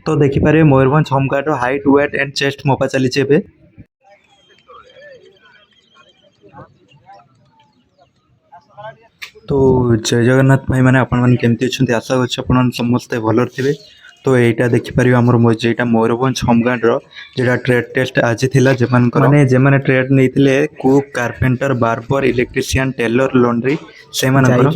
तो देखिपारे Mayurbhanj home guard height weight and chest मपा चली एबे। तो जय जगन्नाथ भाई मैंने आपण मैंने केमती अच्छे आशा कर समस्ते भलर थे। तो यहाँ देखिपर आमर जेटा मयूरभंज होमगार्ड रोटा ट्रेड टेस्ट आज थी मैंने जेमाने ट्रेड नहीं cook carpenter barber electrician tailor laundry से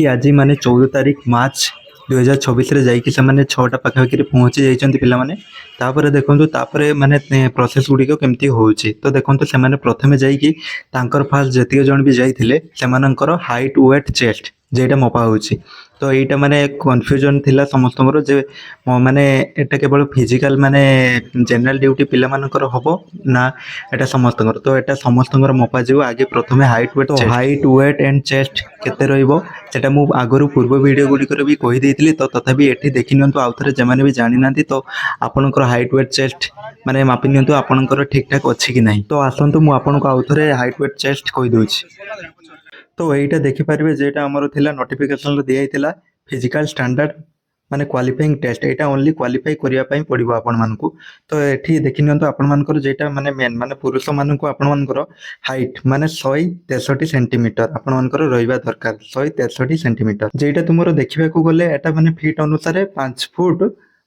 आज माने 14 तारीख मार्च 2026 जाइए से छटा पाखापाखि पहुँची जाइए पे देखो माने प्रोसेस गुड़िक केमती हो तो देखो से प्रथम जाइए फास्ट जी जन भी जाइए से हाइट वेट चेस्ट जेटा मपा हो तो यहाँ माने कन्फ्यूजन थिला समस्त जे माने एटा केवल फिजिकल माने जनरल ड्यूटी पिला मानकर हबो ना एटा समस्त तो एटा समस्त मपा जीव आगे प्रथमे height weight height weight and chest केते रहइबो सेटा मु आगरु पूर्व वीडियो गुड़िकर भी कहि देइतिली तो तथापि एठी देखि नियंतु आउ थरे जेमाने भी जानि नांती तो आपनकर हाइट वेट चेस्ट माने मापि नियंतु आपनकर ठीक ठाक अछि कि नाही। तो आसंतु मु आपनको आउ थरे हाइट वेट चेस्ट कहि दोछि। तो यहीटा देखिपारे जेटा आमर थिला नोटिफिकेशन दिया फिजिकल स्टैंडर्ड माने क्वालिफाइंग टेस्ट यहाँ ओनली क्वालिफाई करने पड़ो आपण मानकु। तो ये देखि नियंतु आपण मानकर जेटा माने मेन माने पुरुष मानकु आपण मानकर हाइट माने 163 सेंटीमीटर आपण मानकर रहिबा दरकार 163 सेंटीमीटर जेटा तुमरो देखिबा को गले एटा माने फीट अनुसार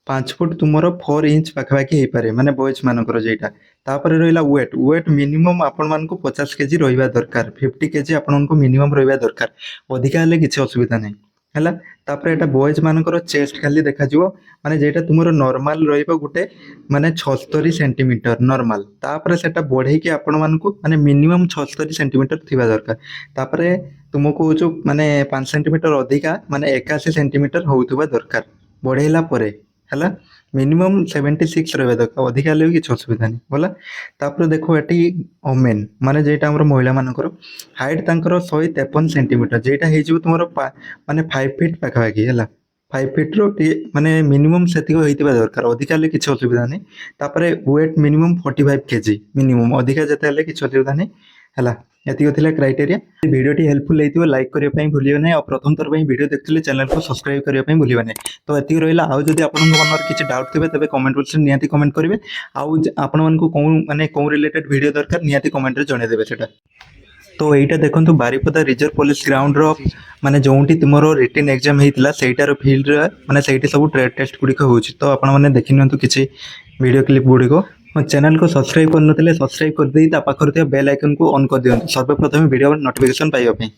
5 फुट तुमरो 4 इंच पाखापाखि हो पारे माने बॉयज मानकर जेटा तापर रहिला वेट वेट मिनिमम आपण मानकु 50 केजी रहिबा दरकार 50 केजी आपण मानकु मिनिमम रहिबा दरकार अधिका हेले किछि असुविधा नै हैला। तापर एटा बॉयज मानकर चेस्ट खाली देखा जिवो माने जेटा तुमरो नॉर्मल रहिबो गुटे माने 76 सेंटीमीटर नॉर्मल तापर सेटा बढ़े कि आपण मानकु माने मिनिमम 76 सेंटीमीटर थिबा दरकार तापर तुमको जो माने 5 सेंटीमीटर अधिका माने 81 सेंटीमीटर होउथबा दरकार बढ़ेला परे हैला मिनिमम 76 रहिबा दरकार अधिका हेले कि असुविधा नहीं बोला। तापर देखो एटी ओमेन माने जेटा हमर महिला मानकर हाइट तांकर 153 सेंटीमीटर जेटा हे जिवो तुमरो माने 5 फीट पाखापाखि हैला 5 फीट रो माने मिनिमम सेतिको होइतिबा दरकार अधिका हेले कि असुविधा नहीं। तापर वेट मिनिमम 45 केजी मिनिमम अधिका जते हेले कि असुविधा नहीं हैला। एतिको थिला क्राइटेरिया वीडियोटी हेल्पफुल हेतिबो लाइक करिया पई भूलियो नै और प्रथम थर पई वीडियो देखथिले चैनल को सब्सक्राइब करिया पई भूलियो नै। तो एतिको रहिला आउ जदि आपन मनर किछि डाउट थिबे तबे कमेंट बॉक्स में निहाती कमेंट करिवे आउ आपन मन को कोन माने कोन रिलेटेड वीडियो दरकार निहाती कमेंट रे जणे देबे सेटा। तो एटा देखंतु बारिपदा रिजर्व पुलिस ग्राउंड रो माने जोंटी तुमरो रिटन एग्जाम हेतिला सेटार फील्ड रे माने सेठी सब ट्रेड टेस्ट गुडी को होछि। तो आपन माने देखिनंतु किछि वीडियो क्लिप गुडी को चैनल को सब्सक्राइब करनथिले सब्सक्राइब कर देई ता पाखर बेल आइकन को ऑन कर दियंतु सर्वप्रथम वीडियो नोटिफिकेशन पाइबा पई।